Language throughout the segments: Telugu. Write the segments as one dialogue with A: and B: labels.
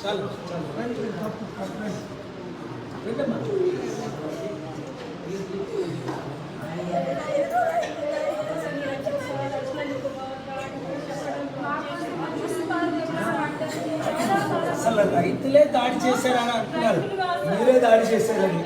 A: चलो అసలు రైతులే దాడి చేశారని అంటున్నారు, మీరే దాడి చేశారని.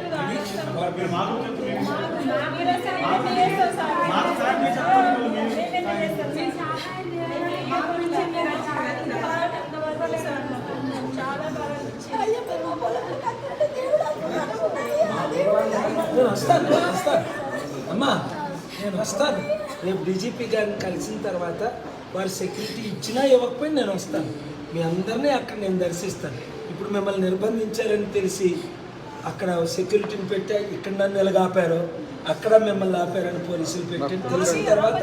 A: నేను వస్తాను అమ్మా, నేను వస్తాను. రేపు డీజీపీ గారిని కలిసిన తర్వాత వారు సెక్యూరిటీ ఇచ్చినా ఇవ్వకపోయినా నేను వస్తాను. మీ అందరినీ అక్కడ నేను దర్శిస్తాను. ఇప్పుడు మిమ్మల్ని నిర్బంధించారని తెలిసి అక్కడ సెక్యూరిటీని పెట్టా, ఇక్కడ నన్ను ఎలాగాపారో అక్కడ మిమ్మల్ని ఆపారని పోలీసులు పెట్టి తెలిసిన తర్వాత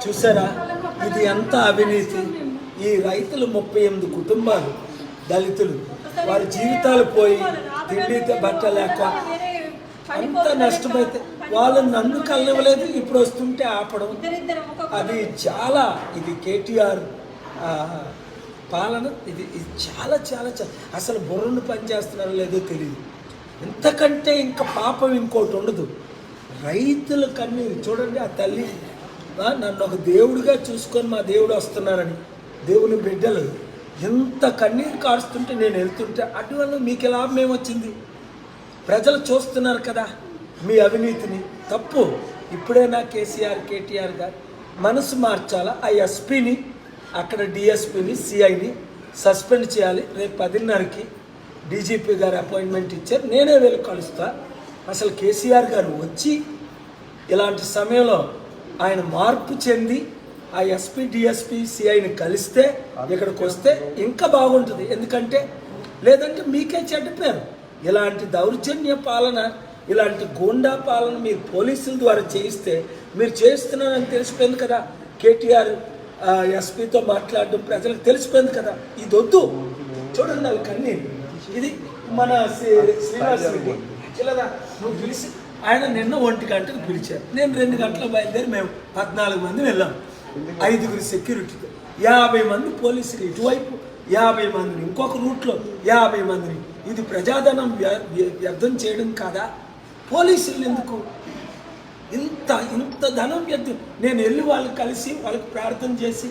A: చూసారా ఇది ఎంత అవినీతి. ఈ రైతులు 38 కుటుంబాలు దళితులు, వారి జీవితాలు పోయి తిండి బట్ట లేక అంత నష్టమైతే వాళ్ళు నన్ను కలవలేదు, ఇప్పుడు వస్తుంటే ఆపడం, అది చాలా ఇది కేటీఆర్ పాలన. ఇది చాలా చాలా అసలు బుర్రను పనిచేస్తున్నారో లేదో తెలియదు. ఇంతకంటే ఇంకా పాపం ఇంకోటి ఉండదు. రైతుల కన్నీరు చూడండి. ఆ తల్లి నన్ను ఒక దేవుడిగా చూసుకొని మా దేవుడు వస్తున్నారని దేవుని బిడ్డలు ఎంత కన్నీరు కారుస్తుంటే నేను వెళ్తుంటే అటువల్ల మీకు లాభం ఏమొచ్చింది? ప్రజలు చూస్తున్నారు కదా మీ అవినీతిని. తప్పు. ఇప్పుడైనా కేసీఆర్ కేటీఆర్ గారు మనసు మార్చాలా. ఆ ఎస్పీని అక్కడ డిఎస్పీని సిఐని సస్పెండ్ చేయాలి. రేపు 10:30కి డీజీపీ గారు అపాయింట్మెంట్ ఇచ్చారు, నేనే వెళ్ళి కలుస్తా. అసలు కేసీఆర్ గారు వచ్చి ఇలాంటి సమయంలో ఆయన మార్పు చెంది ఆ ఎస్పీ డిఎస్పీ సిఐని కలిస్తే ఇక్కడికి వస్తే ఇంకా బాగుంటుంది. ఎందుకంటే లేదంటే మీకే చెడ్డ పేరు. ఇలాంటి దౌర్జన్య పాలన, ఇలాంటి గూండా పాలన మీరు పోలీసుల ద్వారా చేయిస్తే మీరు చేస్తున్నారని తెలిసిపోయింది కదా. కేటీఆర్ ఎస్పీతో మాట్లాడడం ప్రజలకు తెలిసిపోయింది కదా. ఇది వద్దు. చూడండి వాళ్ళకి అన్నీ. ఇది మన శ్రీనివాస్ రెడ్డి ఇలా నువ్వు పిలిచి ఆయన నిన్న 1 గంటకు పిలిచారు, నేను 2 గంటలకు బయలుదేరి మేము 14 మంది వెళ్ళాం. 5గురు సెక్యూరిటీతో 50 మంది పోలీసులు ఇటువైపు, 50 మందిని ఇంకొక రూట్లో 50 మందిని. ఇది ప్రజాధనం వ్యర్థం చేయడం కాదా? పోలీసులు ఎందుకు ఇంత ధనం వ్యర్థం? నేను వెళ్ళి వాళ్ళు కలిసి వాళ్ళకి ప్రార్థన చేసి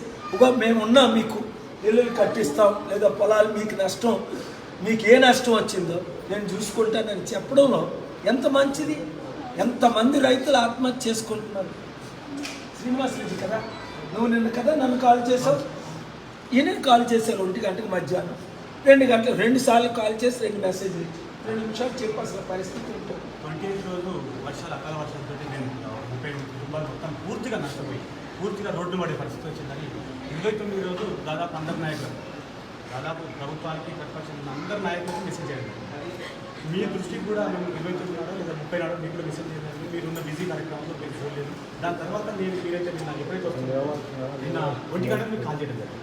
A: మేమున్నాం, మీకు ఇల్లులు కట్టిస్తాం, లేదా పొలాలు మీకు నష్టం, మీకు ఏ నష్టం వచ్చిందో నేను చూసుకుంటానని చెప్పడంలో ఎంత మంచిది. ఎంతమంది రైతులు ఆత్మహత్య చేసుకుంటున్నారు. శ్రీనివాస్ రెడ్డి కదా, నువ్వు నిన్న కదా నన్ను కాల్ చేసావు, ఈయన కాల్ చేశారు 1 గంటకు మధ్యాహ్నం. 2 గంటలు 2 సార్లు కాల్ చేసి 2 మెసేజ్లు 2 నిమిషాలు చెప్పు అసలు పరిస్థితి ఉంటుంది.
B: 28 రోజు వర్షాలు, అకాల వర్షాలతో నేను 30 కుటుంబాలు మొత్తం పూర్తిగా నష్టపోయి పూర్తిగా రోడ్డు పడే పరిస్థితి వచ్చిందని 29 రోజు దాదాపు అందరు నాయకులు, దాదాపు ప్రభుత్వానికి ప్రతిపక్షం అందరు నాయకులకు మెసేజ్ చేయాలి. మీ దృష్టికి కూడా మేము 29 నాడో లేదా 30 నాడో మీకు కూడా మెసేజ్ చేయాలి. మీరున్న బిజీ కార్యక్రమంలో మీరు చూడలేదు. దాని తర్వాత మీరైతే నిన్న ఎప్పుడైతే వస్తుందో నిన్న 1 గంటకు మీకు కాల్ చేయడం జరిగింది.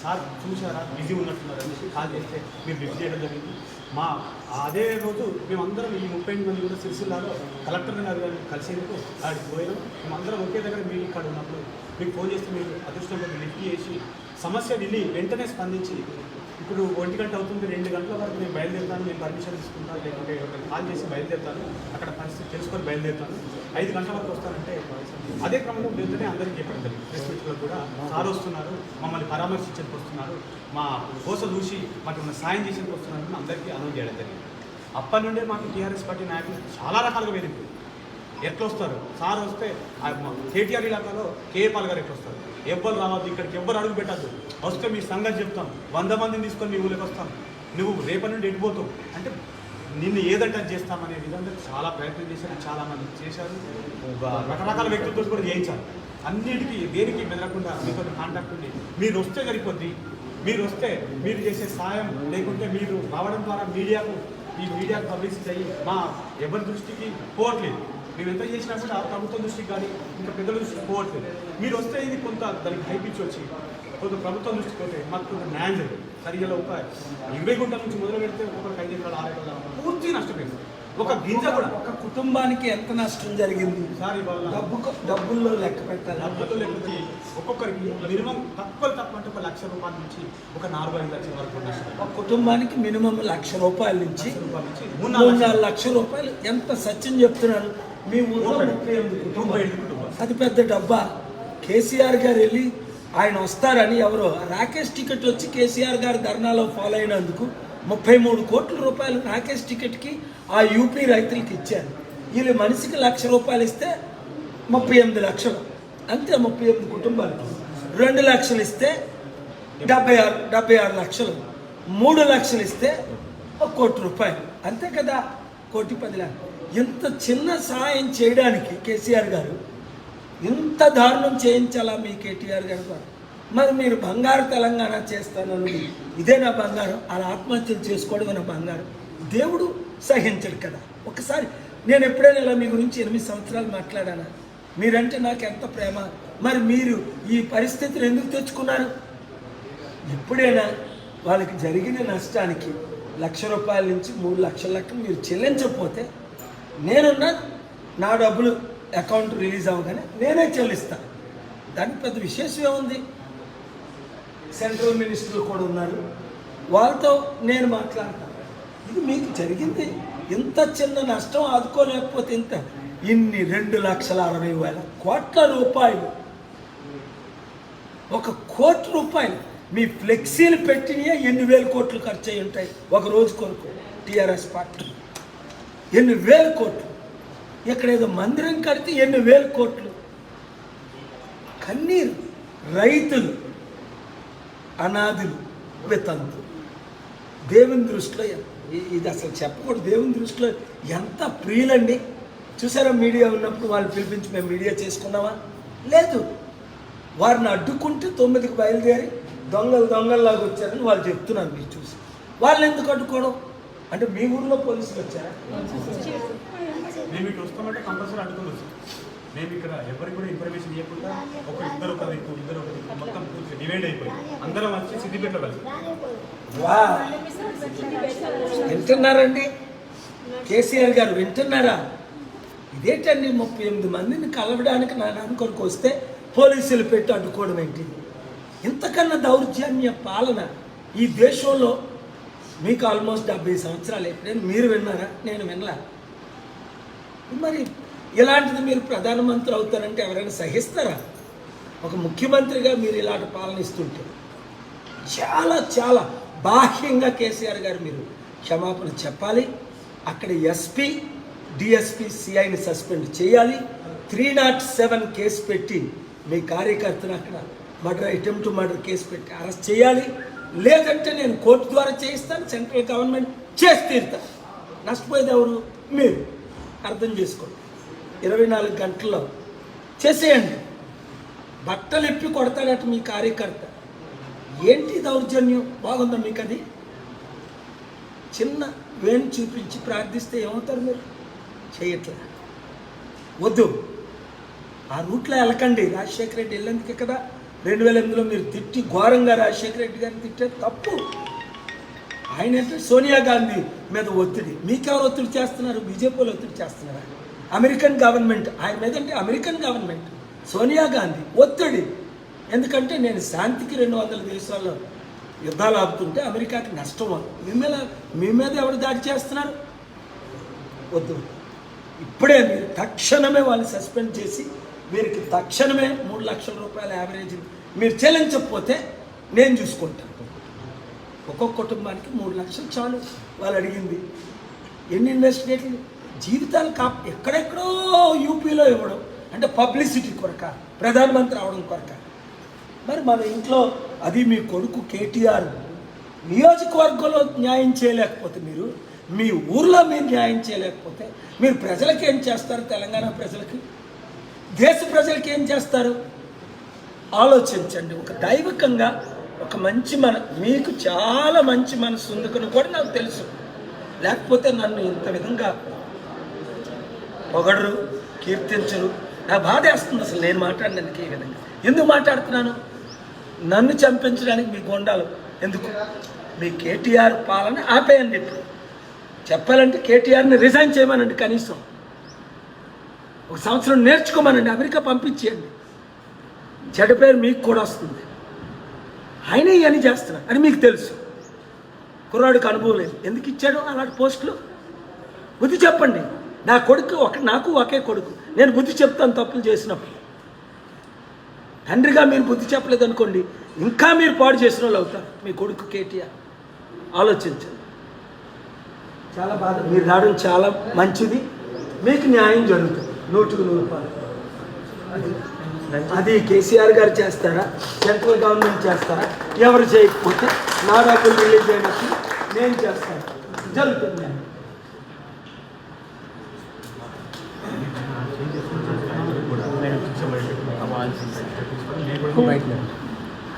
B: సార్ చూసారా బిజీ ఉన్నట్టున్నారని కాల్ చేస్తే మీరు లిఫ్ట్ చేయడం జరిగింది. అదే రోజు మేమందరం ఈ 38 మంది కూడా సిరిసిల్లాలో కలెక్టర్ గారు కలిసేందుకు అక్కడికి పోయినాం. మేమందరం ఒకే దగ్గర మీరు ఇక్కడ ఉన్నప్పుడు మీకు ఫోన్ చేస్తే మీరు అదృష్టం కొద్ది లిఫ్ట్ చేసి సమస్య విని వెంటనే స్పందించి ఇప్పుడు 1 గంట అవుతుంది, 2 గంటల వరకు నేను బయలుదేరుతాను, నేను పర్మిషన్ తీసుకుంటాను, లేకుంటే కాల్ చేసి బయలుదేరుతాను, అక్కడ పరిస్థితి తెలుసుకొని బయలుదేరుతాను, 5 గంటల వరకు వస్తానంటే అదే క్రమంలో వెంటనే అందరికీ చెప్పడం జరిగింది. ప్రెస్ మీట్లో కూడా సార్ వస్తున్నారు, మమ్మల్ని పరామర్శించడానికి వస్తున్నారు, మా కోస చూసి మాకు ఏమైనా సాయం చేసేందుకు వస్తున్నారని అందరికీ అనౌన్స్ చేయడం జరిగింది. అప్పటి నుండే మాకు టీఆర్ఎస్ పార్టీ నాయకులు చాలా రకాలుగా వేదింపు. ఎట్లా వస్తారు సార్ వస్తే కేటీఆర్ ఇలాకాలో కేఏ పాల్ గారు ఎట్లా వస్తారు, ఎవ్వరు రావద్దు, ఇక్కడికి ఎవ్వరు అడుగు పెట్టద్దు, వస్తే మీ సంగతి చెప్తాం, 100 మందిని తీసుకొని మీ ఊళ్ళకి వస్తాం, నువ్వు రేపటి నుండి ఎడిపోతావు అంటే నిన్ను ఏదంటే అది చేస్తామనే విధంగా చాలా ప్రయత్నం చేశారు, చాలామంది చేశారు, రకరకాల వ్యక్తులతో కూడా చేయించారు. అన్నిటికీ దేనికి బెదరకుండా మీతో కాంటాక్ట్ ఉండి మీరు వస్తే సరిపోద్ది, మీరు వస్తే మీరు చేసే సాయం లేకుంటే మీరు రావడం ద్వారా ఈ మీడియాకు పబ్లిసిటీ అయ్యి మా ఎవరి దృష్టికి పోవట్లేదు, మేము ఎంత చేసినా కూడా ప్రభుత్వం దృష్టికి కానీ ఇంకా పెద్దల దృష్టికి పోవట్లేదు. మీరు వస్తే ఇది కొంత దానికి హైపిచ్చి వచ్చి కొంత ప్రభుత్వం దృష్టికి పోతే మాకు కొంత న్యాయం జరిగింది. సరిగ్గా ఒక 20 గుంటల నుంచి మొదలు పెడితే ఒకరికి 5 ఎకరాలు 6 ఎకరాలు పూర్తి నష్టపోయింది. ఒక గింజ కూడా
A: ఒక కుటుంబానికి ఎంత నష్టం జరిగింది
B: సార్ ఇవాళ
A: డబ్బుల్లో లెక్క పెట్టాలి.
B: డబ్బులు లేకపోతే ఒక్కొక్కరికి మినిమం తక్కువ అంటే 1 లక్ష రూపాయల నుంచి ఒక 4-5 లక్షల వరకు నష్టం.
A: ఒక కుటుంబానికి మినిమం 1 లక్ష రూపాయల నుంచి 3-4 లక్షల రూపాయలు. ఎంత సత్యం చెప్తున్నాను, మీ ఊళ్ళో 38 కుటుంబాలు, అది పెద్ద డబ్బా. కేసీఆర్ గారు వెళ్ళి ఆయన వస్తారని ఎవరో రాకేష్ టికెట్ వచ్చి కేసీఆర్ గారు ధర్నాలో ఫాలో అయినందుకు 33 కోట్ల రూపాయలు రాకేష్ టికెట్కి ఆ యూపీ రైతులకి ఇచ్చారు. వీళ్ళు మనిషికి 1 లక్ష రూపాయలు ఇస్తే 38 లక్షలు, అంతే 38 కుటుంబాలకి. 2 లక్షలు ఇస్తే 76 లక్షలు, 3 లక్షలు ఇస్తే 1 కోటి రూపాయలు, అంతే కదా, 1,10,00,000. ఇంత చిన్న సహాయం చేయడానికి కేసీఆర్ గారు ఇంత దారుణం చేయించాలా మీ కేటీఆర్ గారు? మరి మీరు బంగారు తెలంగాణ చేస్తానని ఇదే నా బంగారం, అలా ఆత్మహత్యలు చేసుకోవడం నా బంగారం. దేవుడు సహించడు కదా. ఒకసారి నేను ఎప్పుడైనా ఇలా మీ గురించి 8 సంవత్సరాలు మాట్లాడాను, మీరంటే నాకు ఎంత ప్రేమ, మరి మీరు ఈ పరిస్థితిని ఎందుకు తెచ్చుకున్నారు? ఎప్పుడైనా వాళ్ళకి జరిగిన నష్టానికి 1 లక్ష రూపాయల నుంచి 3 లక్షల లెక్క మీరు చెల్లించకపోతే నేనున్నా, నా డబ్బులు అకౌంట్ రిలీజ్ అవ్వగానే నేనే చెల్లిస్తాను. దానికి పెద్ద విశేషం ఏముంది? సెంట్రల్ మినిస్టర్లు కూడా ఉన్నారు, వాళ్ళతో నేను మాట్లాడతాను. ఇది మీకు జరిగింది ఇంత చిన్న నష్టం, ఆదుకోలేకపోతే ఇంత ఇన్ని 2,60,000 కోట్ల రూపాయలు, 1 కోటి రూపాయలు మీ ఫ్లెక్సీలు పెట్టినయే ఎన్ని వేల కోట్లు ఖర్చు అయి ఉంటాయి ఒక రోజు కొరకు. టీఆర్ఎస్ పార్టీ ఎన్ని వేల కోట్లు, ఇక్కడ ఏదో మందిరం కడితే ఎన్ని వేల కోట్లు. కన్నీరు, రైతులు, అనాథులు, వితంతు. దేవుని దృష్టిలో ఇది అసలు చెప్పకూడదు. దేవుని దృష్టిలో ఎంత ప్రియులండి. చూసారా, మీడియా ఉన్నప్పుడు వాళ్ళు పిలిపించి మేము మీడియా చేసుకున్నామా? లేదు. వారిని అడ్డుకుంటే 9కి బయలుదేరి దొంగల్లాగా వచ్చారని వాళ్ళు చెప్తున్నారు. మీరు చూసి వాళ్ళు ఎందుకు అడ్డుకోవడం? అంటే మీ ఊర్లో పోలీసులు వచ్చారా?
B: మేము ఇటు వస్తామంటే కంపల్సరీ అడ్డుకొని వచ్చాం. మేము ఇక్కడ ఎవరికి కూడా ఇన్ఫర్మేషన్ ఇవ్వకుండా ఇద్దరు మొత్తం పూర్తి డివైడ్ అయిపోయి అందరం వచ్చి సిద్దిపేటలో కలిసి.
A: వింటున్నారండి కేసీఆర్ గారు, వింటున్నారా? ఇదేంటండి 38 మందిని కలవడానికి నా అనుకోనికి వస్తే పోలీసులు పెట్టి అడ్డుకోవడం ఏంటి? ఇంతకన్నా దౌర్జన్య పాలన ఈ దేశంలో మీకు ఆల్మోస్ట్ 70 సంవత్సరాలు. ఎప్పుడైనా మీరు విన్నారా? నేను వినలా. మరి ఇలాంటిది మీరు ప్రధానమంత్రి అవుతారంటే ఎవరైనా సహిస్తారా? ఒక ముఖ్యమంత్రిగా మీరు ఇలాంటి పాలన ఇస్తుంటే చాలా చాలా బాహ్యంగా కేసీఆర్ గారు మీరు క్షమాపణ చెప్పాలి. అక్కడ ఎస్పీ, డిఎస్పీ, సిఐని సస్పెండ్ చేయాలి. 307 కేసు పెట్టి మీ కార్యకర్తను అక్కడ అటెంప్ట్ మర్డర్ కేసు పెట్టి అరెస్ట్ చేయాలి. లేదంటే నేను కోర్టు ద్వారా చేయిస్తాను, సెంట్రల్ గవర్నమెంట్ చేసి తీరుతాను. నష్టపోయేది ఎవరు? మీరు. అర్థం చేసుకోండి. 24 గంటల్లో చేసేయండి. బట్టలు ఇప్పి కొడతాడట మీ కార్యకర్త. ఏంటి దౌర్జన్యం? బాగుందా మీకు అది? చిన్న వేణు చూపించి ప్రార్థిస్తే ఏమవుతారు మీరు? చేయట్లే. వద్దు, ఆ రూట్లో వెళ్ళకండి. రాజశేఖర రెడ్డి వెళ్ళేందుకే కదా 2008లో మీరు తిట్టి ఘోరంగా రాజశేఖర రెడ్డి గారిని తిట్టే తప్పు. ఆయన అంటే సోనియా గాంధీ మీద ఒత్తిడి. మీకెవరు ఒత్తిడి చేస్తున్నారు? బీజేపీలో ఒత్తిడి చేస్తున్నారా? అమెరికన్ గవర్నమెంట్ ఆయన మీద. అంటే అమెరికన్ గవర్నమెంట్ సోనియా గాంధీ ఒత్తిడి. ఎందుకంటే నేను శాంతికి 200 దేశాల్లో యుద్ధాలు ఆపుతుంటే అమెరికాకి నష్టం. మీ మీద ఎవరు దాడి చేస్తున్నారు? వద్దు. ఇప్పుడే మీరు తక్షణమే వాళ్ళని సస్పెండ్ చేసి వీరికి తక్షణమే 3 లక్షల రూపాయల యావరేజ్ మీరు చెల్లించకపోతే నేను చూసుకుంటాను. ఒక్కొక్క కుటుంబానికి 3 లక్షలు చాలు. వాళ్ళు అడిగింది ఎన్ని ఇన్వెస్టిగేట్లు, జీవితాలు ఎక్కడెక్కడో యూపీలో ఇవ్వడం అంటే పబ్లిసిటీ కొరక, ప్రధానమంత్రి అవడం కొరక. మరి మన ఇంట్లో అది మీ కొడుకు కేటీఆర్ నియోజకవర్గంలో న్యాయం చేయలేకపోతే, మీరు మీ ఊర్లో మీరు న్యాయం చేయలేకపోతే మీరు ప్రజలకి ఏం చేస్తారు? తెలంగాణ ప్రజలకి, దేశ ప్రజలకి ఏం చేస్తారు? ఆలోచించండి. ఒక దైవికంగా ఒక మంచి మీకు చాలా మంచి మనసు ఉందని కూడా నాకు తెలుసు. లేకపోతే నన్ను ఇంత విధంగా పొగడరు, కీర్తించరు. నా బాధ వేస్తుంది అసలు నేను మాట్లాడినందుకు. ఈ విధంగా ఎందుకు మాట్లాడుతున్నాను? నన్ను చంపించడానికి మీ గొండాలు ఎందుకు? మీ కేటీఆర్ పాలన ఆపేయండి. ఇప్పుడు చెప్పాలంటే కేటీఆర్ని రిజైన్ చేయమనండి. కనీసం 1 సంవత్సరం నేర్చుకోమనండి. అమెరికా పంపించేయండి. చెడ్డ పేరు మీకు కూడా వస్తుంది. ఆయన ఇవన్నీ చేస్తున్నారు అని మీకు తెలుసు. కుర్రాడికి అనుభవం లేదు. ఎందుకు ఇచ్చాడు అలాంటి పోస్టులు? బుద్ధి చెప్పండి. నా కొడుకు నాకు ఒకే కొడుకు. నేను బుద్ధి చెప్తాను తప్పులు చేసినప్పుడు. తండ్రిగా మీరు బుద్ధి చెప్పలేదు అనుకోండి, ఇంకా మీరు పాడు చేసిన వాళ్ళు అవుతారు. మీ కొడుకు కేటీఆర్ ఆలోచించండి. చాలా బాధ. మీరు రావడం చాలా మంచిది. మీకు న్యాయం జరుగుతుంది 100కు 100 అది కేసీఆర్ గారు చేస్తారా, సెంట్రల్ గవర్నమెంట్ చేస్తారా? ఎవరు చేయకపోతే నా డబ్బులు రిలీజ్ అయినప్పుడు నేను చేస్తాను. జరుగుతుంది.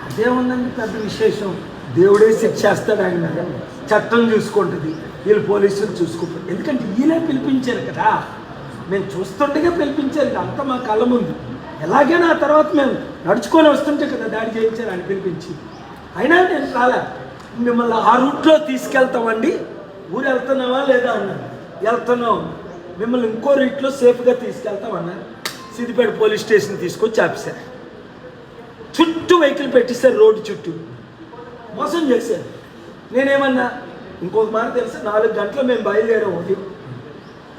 A: అదేముందండి పెద్ద విశేషం? దేవుడే శిక్షేస్తాడు. ఆయన చట్టం చూసుకుంటుంది, వీళ్ళు పోలీసులు చూసుకుంటారు. ఎందుకంటే ఈయనే పిలిపించారు కదా, మేము చూస్తుండగా పిలిపించారు కదా, అంతా మా కళ్ళ ముందు. ఎలాగైనా ఆ తర్వాత మేము నడుచుకొని వస్తుంటే కదా దాడి చేయించారు అని పిలిపించి. అయినా నేను రాలే. మిమ్మల్ని ఆ రూట్లో తీసుకెళ్తామండి, ఊరు వెళ్తున్నావా లేదా అన్నాను. వెళ్తున్నాం. మిమ్మల్ని ఇంకో రూట్లో సేఫ్గా తీసుకెళ్తామన్నారు. సిద్దిపేట పోలీస్ స్టేషన్ తీసుకొచ్చి ఆపేశారు. చుట్టూ వెహికల్ పెట్టిస్తారు, రోడ్డు చుట్టూ మోసం చేశారు. నేనేమన్నా ఇంకొక మాట తెలుసా, 4 గంటలు మేము బయలుదేరాం.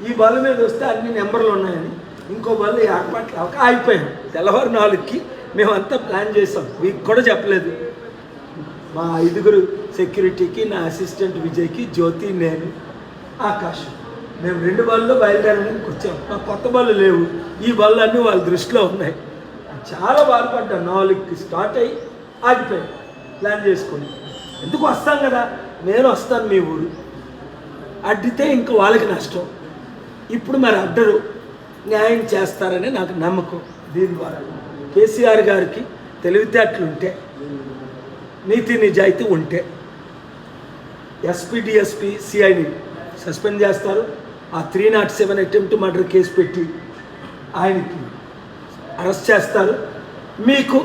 A: ఈ బల్ల మీద వస్తే అన్ని నెంబర్లు ఉన్నాయని ఇంకో బళ్ళు ఏర్పాట్లు అవ్వక ఆగిపోయాం. తెల్లవారు 4కి మేమంతా ప్లాన్ చేసాం. మీకు కూడా చెప్పలేదు. మా 5గురు సెక్యూరిటీకి, నా అసిస్టెంట్ విజయ్కి, జ్యోతి, నేను, ఆకాష్, మేము 2 బళ్ళలో బయలుదేరడానికి వచ్చాం. మా కొత్త బళ్ళు లేవు. ఈ బళ్ళు అన్నీ వాళ్ళ దృష్టిలో ఉన్నాయి. చాలా బాధపడ్డాను. 4కి స్టార్ట్ అయ్యి ఆగిపోయాం ప్లాన్ చేసుకొని. ఎందుకు వస్తాం కదా, నేను వస్తాను మీ ఊరు. అడ్డితే ఇంకా వాళ్ళకి నష్టం. ఇప్పుడు మరి అడ్డరు, న్యాయం చేస్తారని నాకు నమ్మకం. దీని ద్వారా కేసీఆర్ గారికి తెలివితేటలుంటే, నీతి నిజాయితీ ఉంటే ఎస్పీ, డిఎస్పీ, సిఐని సస్పెండ్ చేస్తారు. ఆ 307 అటెంప్ట్ మర్డర్ కేసు పెట్టి ఆయనకి అరెస్ట్ చేస్తారు. మీకు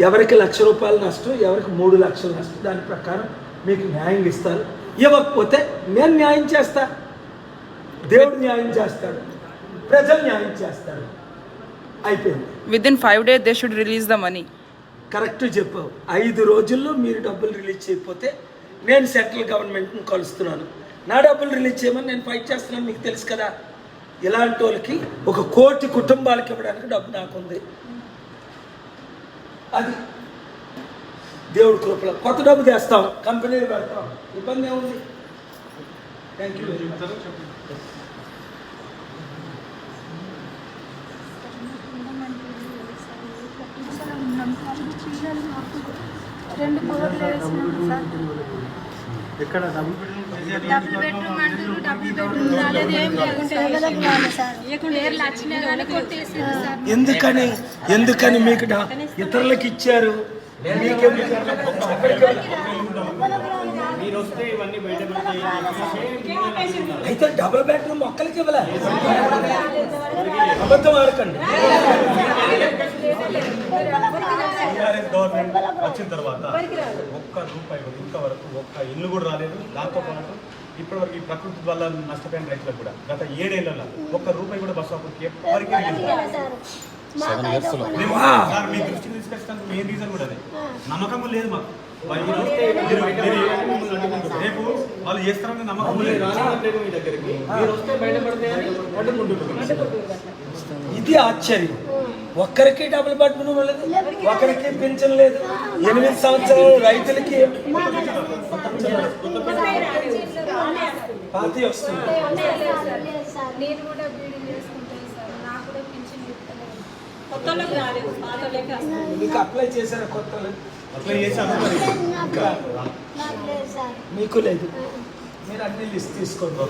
A: ఎవరికి ₹1,00,000 నష్టం, ఎవరికి 3 లక్షలు నష్టం, దాని ప్రకారం మీకు న్యాయం ఇస్తారు. ఇవ్వకపోతే నేను న్యాయం చేస్తా, దేవుడు న్యాయం చేస్తాడు, ప్రజలు న్యాయం చేస్తారు. అయిపోయింది.
C: Within 5 days they should release the money.
A: Correct చెప్పావు. 5 రోజుల్లో మీరు డబ్బులు రిలీజ్ చేయకపోతే నేను సెంట్రల్ గవర్నమెంట్ని కలుస్తున్నాను. నా డబ్బులు రిలీజ్ చేయమని నేను ఫైట్ చేస్తున్నాను. మీకు తెలుసు కదా, ఇలాంటి వాళ్ళకి 1 కోటి కుటుంబాలకి ఇవ్వడానికి డబ్బు నాకుంది. అది దేవుడి కృపలో కొత్త డబ్బు తెస్తాం, కంపెనీలు పెడతాం, ఇబ్బంది ఏముంది. Thank you very much.
B: ఎక్కడ
D: డబుల్ బెడ్రూమ్ అంటారు, డబుల్ బెడ్రూమ్ రాలేదు, ఏం లేకుంటే
A: ఎందుకని మీకు ఇతరులకు ఇచ్చారు? అయితే డబుల్ బెడ్రూమ్ ఒక్కరికి ఇవ్వలే. అబద్ధం ఆడకండి.
B: గవర్నమెంట్ వచ్చిన తర్వాత ₹1 ఇంతవరకు ఒక్క ఇల్లు కూడా రాలేదు. దాంతో పాటు ఇప్పటివరకు ఈ ప్రకృతి వల్ల నష్టపోయిన రైతులకు కూడా గత 7 ఏళ్లలో ₹1 కూడా బస్సు ఆఫర్కి ఎవరికి మేము సార్ మీ దృష్టికి తీసుకొచ్చడానికి మెయిన్ రీజన్ కూడా అదే. నమ్మకం లేదు మాకు. వాళ్ళు రేపు వాళ్ళు చేస్తారని నమ్మకం లేదు.
A: ఇది ఆశ్చర్యం. ఒక్కరికి డబుల్ బెడ్రూమ్ లేదు, ఒకరికి పింఛన్ లేదు. 8 సంవత్సరాలు రైతులకి పాతి వస్తుంది.
D: నేను కూడా బీడీ చేసుకుంటాను సార్, నాకు కూడా పింఛన్
A: మీకు అప్లై చేశారు కొత్త
B: అట్లా చేశాను మరి.
A: మీకు లేదు, మీరు అన్ని లిస్ట్ తీసుకోండి.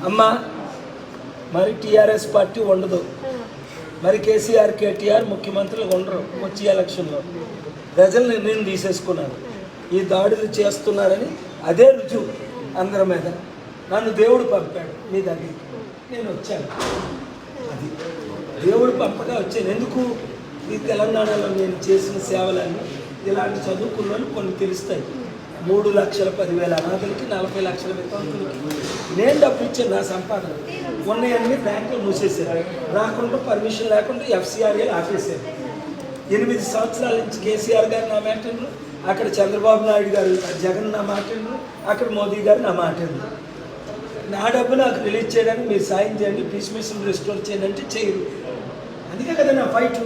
A: అమ్మా మరి టీఆర్ఎస్ పార్టీ ఉండదు, మరి కేసీఆర్ కేటీఆర్ ముఖ్యమంత్రులు ఉండరు. వచ్చే ఎలక్షన్లో ప్రజలు నిర్ణయం తీసేసుకున్నారు, ఈ దాడులు చేస్తున్నారని. అదే రుజువు అందరి మీద. నన్ను దేవుడు పంపాడు మీ దగ్గరికి, నేను వచ్చాను. అది దేవుడు పంపగా వచ్చాను. ఎందుకు? ఈ తెలంగాణలో నేను చేసిన సేవలన్నీ ఇలాంటి చదువుకున్నాను కొన్ని తెలుస్తాయి. 3,10,000 అనాథలకి, 40 లక్షల వితంతులకి నేను డబ్బు ఇచ్చాను. నా సంపాదన ఉన్నాయన్నీ బ్యాంకులు మూసేశారు, రాకుండా పర్మిషన్ లేకుండా FCRAలు ఆపేశారు. 8 సంవత్సరాల నుంచి కేసీఆర్ గారు నా మాటండ్రు, అక్కడ చంద్రబాబు నాయుడు గారు, జగన్ నా మాటండ్రు, అక్కడ మోదీ గారు నా మాటండ్రు. నా డబ్బు నాకు రిలీజ్ చేయడానికి మీరు సాయం చేయండి, పీస్ మిషన్ రెస్టోర్ చేయండి అంటే చేయరు. అందుకే కదా నా ఫైట్.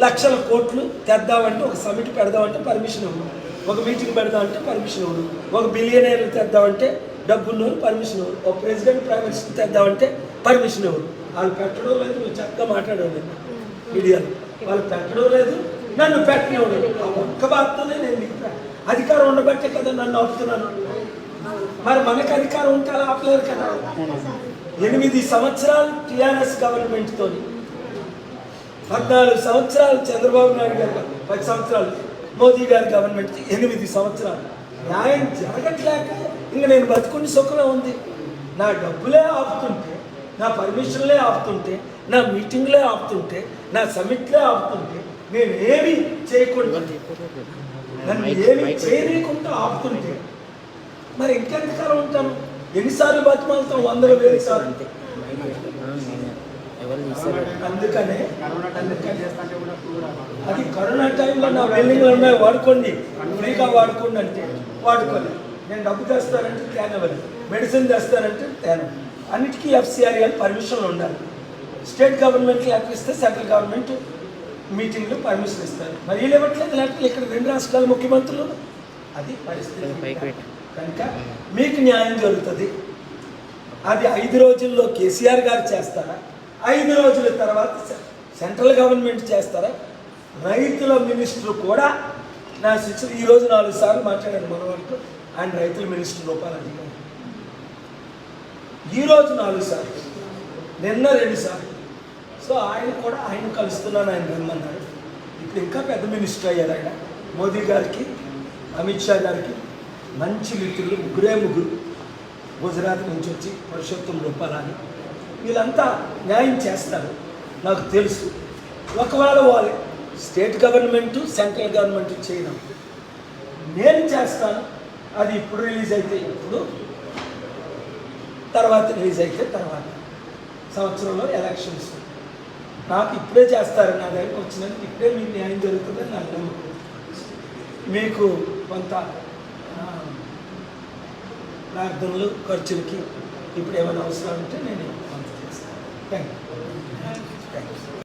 A: లక్షల కోట్లు తెద్దామంటే, ఒక సమిట్ పెడదామంటే పర్మిషన్ ఇవ్వరు, ఒక మీటింగ్ పెడదామంటే పర్మిషన్ ఇవ్వరు, ఒక బిలియనీర్లు తెద్దామంటే డబ్బున్నోరు పర్మిషన్ ఇవ్వరు, ఒక ప్రెసిడెంట్ ప్రైమ్ మినిస్టర్ తెద్దామంటే పర్మిషన్ ఇవ్వరు. వాళ్ళు పెట్టడం లేదు, నువ్వు చక్కగా మాట్లాడలేదు మీడియాలో. వాళ్ళు పెట్టడం లేదు, నన్ను పెట్టనివ్వడు. ఆ ఒక్క బాధతోనే నేను మీకు అధికారం ఉండబట్టే కదా నన్ను ఆపుతున్నాను. మరి మనకు అధికారం ఉంటే అలా ఆపలేరు కదా. 8 సంవత్సరాలు టీఆర్ఎస్ గవర్నమెంట్తో, 14 సంవత్సరాలు చంద్రబాబు నాయుడు గారు, 10 సంవత్సరాలు మోదీ గారి గవర్నమెంట్, 8 సంవత్సరాలు న్యాయం జరగట్లేక ఇంక నేను బతుకుని సుఖంలో ఉంది. నా డబ్బులే ఆపుతుంటే, నా పర్మిషన్లే ఆపుతుంటే, నా మీటింగ్లే ఆపుతుంటే, నా సమిట్లే ఆపుతుంటే, నేను ఏమి చేయకుండా, నన్ను ఏమి చేయకుండా ఆపుతుంటే మరి ఇంకెంతకాలం ఉంటాను? ఎన్నిసార్లు బతిమాలుతాం? 100,000 సార్లు. అందుకనే అది కరోనా టైంలో నా బిల్డింగ్లు ఉన్నాయి, వాడుకోండి, ఫ్రీగా వాడుకోండి అంటే వాడుకోండి. నేను డబ్బు తెస్తానంటే తేనవలి, మెడిసిన్ తెస్తానంటే తేనవలి. అన్నిటికీ FCRA పర్మిషన్లు ఉండాలి. స్టేట్ గవర్నమెంట్కి ఇస్తే సెంట్రల్ గవర్నమెంట్ మీటింగ్లో పర్మిషన్ ఇస్తారు. మరి వీళ్ళు ఇవ్వట్లేదు. లేకపోతే ఇక్కడ 2 రాష్ట్రాల ముఖ్యమంత్రులు. అది పరిస్థితి. కనుక మీకు న్యాయం జరుగుతుంది. అది 5 రోజుల్లో కేసీఆర్ గారు చేస్తారా, 5 రోజుల తర్వాత సెంట్రల్ గవర్నమెంట్ చేస్తారా? రైతుల మినిస్టర్ కూడా నా శిక్షణ ఈరోజు 4 సార్లు మాట్లాడాను మన వరకు. ఆయన రైతుల మినిస్టర్ రూపాయలు అడిగారు. ఈరోజు 4 సార్లు, నిన్న 2 సార్లు. సో ఆయన కూడా ఆయన కలుస్తున్నాను, ఆయన రమ్మన్నాడు. ఇప్పుడు ఇంకా పెద్ద మినిస్టర్ అయ్యారు ఆయన. మోదీ గారికి, అమిత్ షా గారికి మంచి మిత్రులు, ముగ్గురు గుజరాత్ నుంచి వచ్చి పురుషోత్తం రూపాలని. వీళ్ళంతా న్యాయం చేస్తారు నాకు తెలుసు. ఒకవేళ వాళ్ళు స్టేట్ గవర్నమెంటు, సెంట్రల్ గవర్నమెంట్ చేయడం నేను చేస్తాను. అది ఇప్పుడు రిలీజ్ అయితే ఇప్పుడు, తర్వాత రిలీజ్ అయితే తర్వాత. సంవత్సరంలో ఎలక్షన్స్ నాకు ఇప్పుడే చేస్తారు. నా దగ్గరికి వచ్చినందుకు ఇప్పుడే మీకు న్యాయం జరుగుతుందని నాకు నమ్మకం. మీకు కొంత ప్రార్థనలు, ఖర్చులకి ఇప్పుడు ఏమైనా అవసరం ఉంటే నేను కొంత చేస్తాను. Thank you.